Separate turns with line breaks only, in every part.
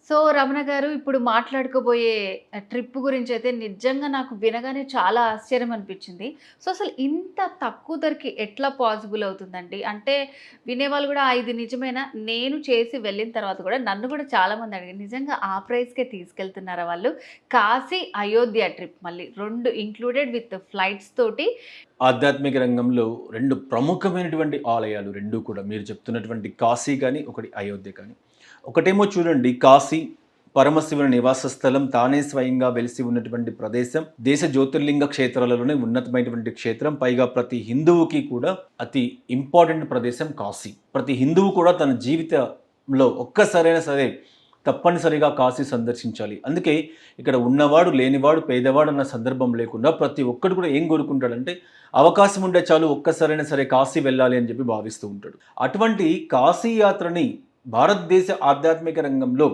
So, Ramana గారు ఇప్పుడు మాట్లాడుకోబోయే trip గురించయితే నిజంగా నాకు వినగానే చాలా ఆశ్చర్యం అనిపిచ్చింది. సో, అసలు ఇంత తక్కువ ధరకి ఎట్లా పాసిబుల్ అవుతుందండి? అంటే వినేవాళ్ళు గూడా ఇది నిజమేనా? నేను చేసి వెళ్ళిన తర్వాత గూడా నన్ను గూడా చాలామంది అడిగారు. నిజంగా ఆ ప్రైస్‌కే తీసుకెళ్తున్నారా వాళ్ళు? కాశీ, అయోధ్య ట్రిప్ మళ్ళీ 2 ఇంక్లూడెడ్ విత్ ఫ్లైట్స్ తోటి.
ఆధ్యాత్మిక రంగంలో 2 ప్రముఖమైనటువంటి ఆలయాలు 2 కూడా మీరు చెప్తున్నటువంటి కాశీ గాని, ఒకటి అయోధ్య కానీ. ఒకటేమో చూడండి కాశీ పరమశివుని నివాస స్థలం, తానే స్వయంగా వెలిసి ఉన్నటువంటి ప్రదేశం. దేశ జ్యోతిర్లింగ క్షేత్రాలలోనే ఉన్నతమైనటువంటి క్షేత్రం. పైగా ప్రతి హిందువుకి కూడా అతి ఇంపార్టెంట్ ప్రదేశం కాశీ. ప్రతి హిందువు కూడా తన జీవితంలో ఒక్కసారైనా సరే తప్పనిసరిగా కాశీ సందర్శించాలి. అందుకే ఇక్కడ ఉన్నవాడు, లేనివాడు, పేదవాడు అన్న సందర్భం లేకుండా ప్రతి ఒక్కడు కూడా ఏం కోరుకుంటాడంటే అవకాశం ఉంటే చాలు ఒక్కసారైనా సరే కాశీ వెళ్ళాలి అని చెప్పి భావిస్తూ ఉంటాడు. అటువంటి కాశీ యాత్రని భారతదేశ ఆధ్యాత్మిక రంగంలో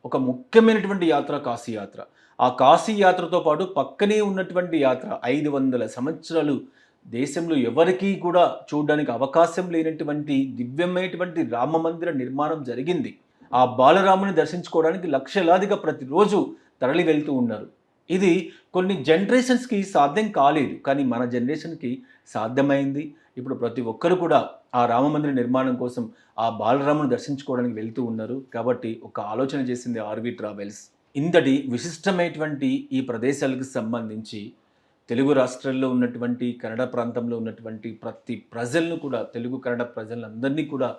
ఒక ముఖ్యమైనటువంటి యాత్ర కాశీ యాత్ర. ఆ కాశీ యాత్రతో పాటు పక్కనే ఉన్నటువంటి యాత్ర 500 సంవత్సరాలు దేశంలో ఎవరికీ కూడా చూడడానికి అవకాశం లేనటువంటి దివ్యమైనటువంటి రామ మందిర నిర్మాణం జరిగింది. ఆ బాలరాముని దర్శించుకోవడానికి లక్షలాదిగా ప్రతిరోజు తరలి వెళ్తూ ఉన్నారు. ఇది కొన్ని జనరేషన్స్కి సాధ్యం కాలేదు, కానీ మన జనరేషన్కి సాధ్యమైంది. ఇప్పుడు ప్రతి ఒక్కరు కూడా ఆ రామమందిర నిర్మాణం కోసం ఆ బాలరాముని దర్శించుకోవడానికి వెళ్తూ ఉన్నారు. కాబట్టి ఒక ఆలోచన చేసింది ఆర్వి ట్రావెల్స్. ఇంతటి విశిష్టమైనటువంటి ఈ ప్రదేశాలకు సంబంధించి తెలుగు రాష్ట్రాల్లో ఉన్నటువంటి కన్నడ ప్రాంతంలో ఉన్నటువంటి ప్రతి ప్రజలను కూడా, తెలుగు కన్నడ ప్రజలందరినీ కూడా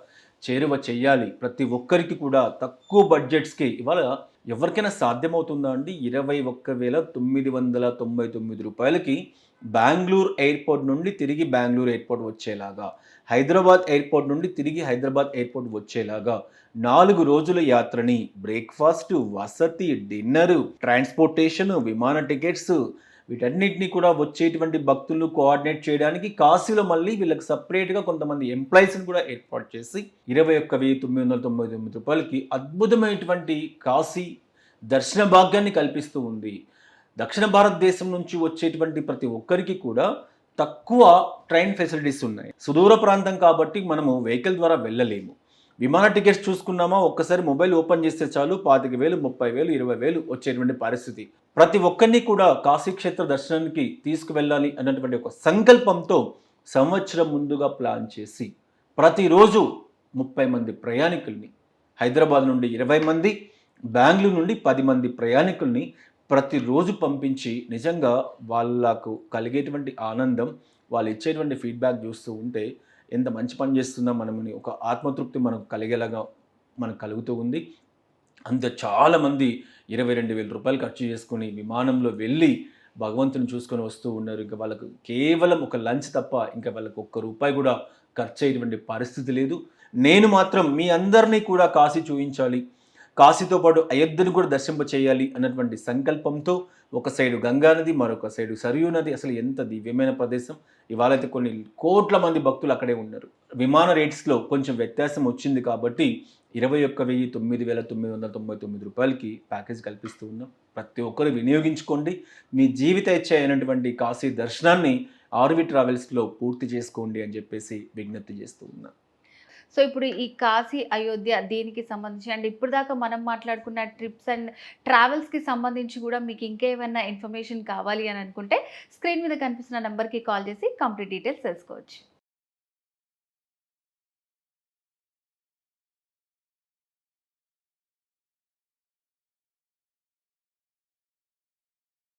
చేరువ చేయాలి. ప్రతి ఒక్కరికి కూడా తక్కువ బడ్జెట్స్కి ఇవాళ ఎవరికైనా సాధ్యమవుతుందా అండి? 21,999 రూపాయలకి బెంగళూరు ఎయిర్పోర్ట్ నుండి తిరిగి బెంగళూరు ఎయిర్పోర్ట్ వచ్చేలాగా, హైదరాబాద్ ఎయిర్పోర్ట్ నుండి తిరిగి హైదరాబాద్ ఎయిర్పోర్ట్ వచ్చేలాగా 4 రోజుల యాత్రని బ్రేక్ఫాస్ట్, వసతి, డిన్నరు, ట్రాన్స్పోర్టేషన్, విమాన టికెట్స్ వీటన్నిటిని కూడా వచ్చేటువంటి భక్తులను కోఆర్డినేట్ చేయడానికి కాశీలో మళ్ళీ వీళ్ళకి సపరేట్గా కొంతమంది ఎంప్లాయీస్ని కూడా ఏర్పాటు చేసి 21,999 రూపాయలకి అద్భుతమైనటువంటి కాశీ దర్శన భాగ్యాన్ని కల్పిస్తూ ఉంది. దక్షిణ భారతదేశం నుంచి వచ్చేటువంటి ప్రతి ఒక్కరికి కూడా తక్కువ ట్రైన్ ఫెసిలిటీస్ ఉన్నాయి. సుదూర ప్రాంతం కాబట్టి మనము వెహికల్ ద్వారా వెళ్ళలేము. విమాన టికెట్స్ చూసుకున్నామా, ఒక్కసారి మొబైల్ ఓపెన్ చేస్తే చాలు 25,000, 30,000, 20,000 వచ్చేటువంటి పరిస్థితి. ప్రతి ఒక్కరిని కూడా కాశీక్షేత్ర దర్శనానికి తీసుకువెళ్ళాలి అన్నటువంటి ఒక సంకల్పంతో సంవత్సరం ముందుగా ప్లాన్ చేసి ప్రతిరోజు 30 మంది ప్రయాణికుల్ని, హైదరాబాద్ నుండి 20 మంది, బెంగళూరు నుండి 10 మంది ప్రయాణికుల్ని ప్రతిరోజు పంపించి నిజంగా వాళ్ళకు కలిగేటువంటి ఆనందం, వాళ్ళు ఇచ్చేటువంటి ఫీడ్బ్యాక్ చూస్తూ ఉంటే ఎంత మంచి పని చేస్తున్నాం మనమని ఒక ఆత్మతృప్తి మనకు కలిగేలాగా మనకు కలుగుతూ ఉంది. అంత చాలామంది 22,000 రూపాయలు ఖర్చు చేసుకుని విమానంలో వెళ్ళి భగవంతుని చూసుకొని వస్తూ ఉన్నారు. ఇంకా వాళ్ళకు కేవలం ఒక లంచ్ తప్ప ఇంకా వాళ్ళకు ఒక్క రూపాయి కూడా ఖర్చు అయ్యేటువంటి పరిస్థితి లేదు. నేను మాత్రం మీ అందరినీ కూడా కాశీ చూపించాలి, కాశీతో పాటు అయోధ్యను కూడా దర్శింప చేయాలి అన్నటువంటి సంకల్పంతో ఒక సైడు గంగా నది, మరొక సైడు సరియు నది. అసలు ఎంత దివ్యమైన ప్రదేశం. ఇవాళైతే కొన్ని కోట్ల మంది భక్తులు అక్కడే ఉన్నారు. విమాన రేట్స్లో కొంచెం వ్యత్యాసం వచ్చింది కాబట్టి 21,999 రూపాయలకి ప్యాకేజ్ కల్పిస్తూ ఉన్నాం. ప్రతి ఒక్కరు వినియోగించుకోండి. మీ జీవిత ఇచ్చ అయినటువంటి కాశీ దర్శనాన్ని ఆర్వి ట్రావెల్స్లో పూర్తి చేసుకోండి అని చెప్పేసి విజ్ఞప్తి చేస్తూ ఉన్నాం.
సో, ఇప్పుడు ఈ కాశీ, అయోధ్య దీనికి సంబంధించి అండ్ ఇప్పటిదాకా మనం మాట్లాడుకున్న ట్రిప్స్ అండ్ ట్రావెల్స్‌కి సంబంధించి కూడా మీకు ఇంకేమైనా ఇన్ఫర్మేషన్ కావాలి అని అనుకుంటే స్క్రీన్ మీద కనిపిస్తున్న నంబర్‌కి కాల్ చేసి కంప్లీట్ డీటెయిల్స్ తెలుసుకోవచ్చు.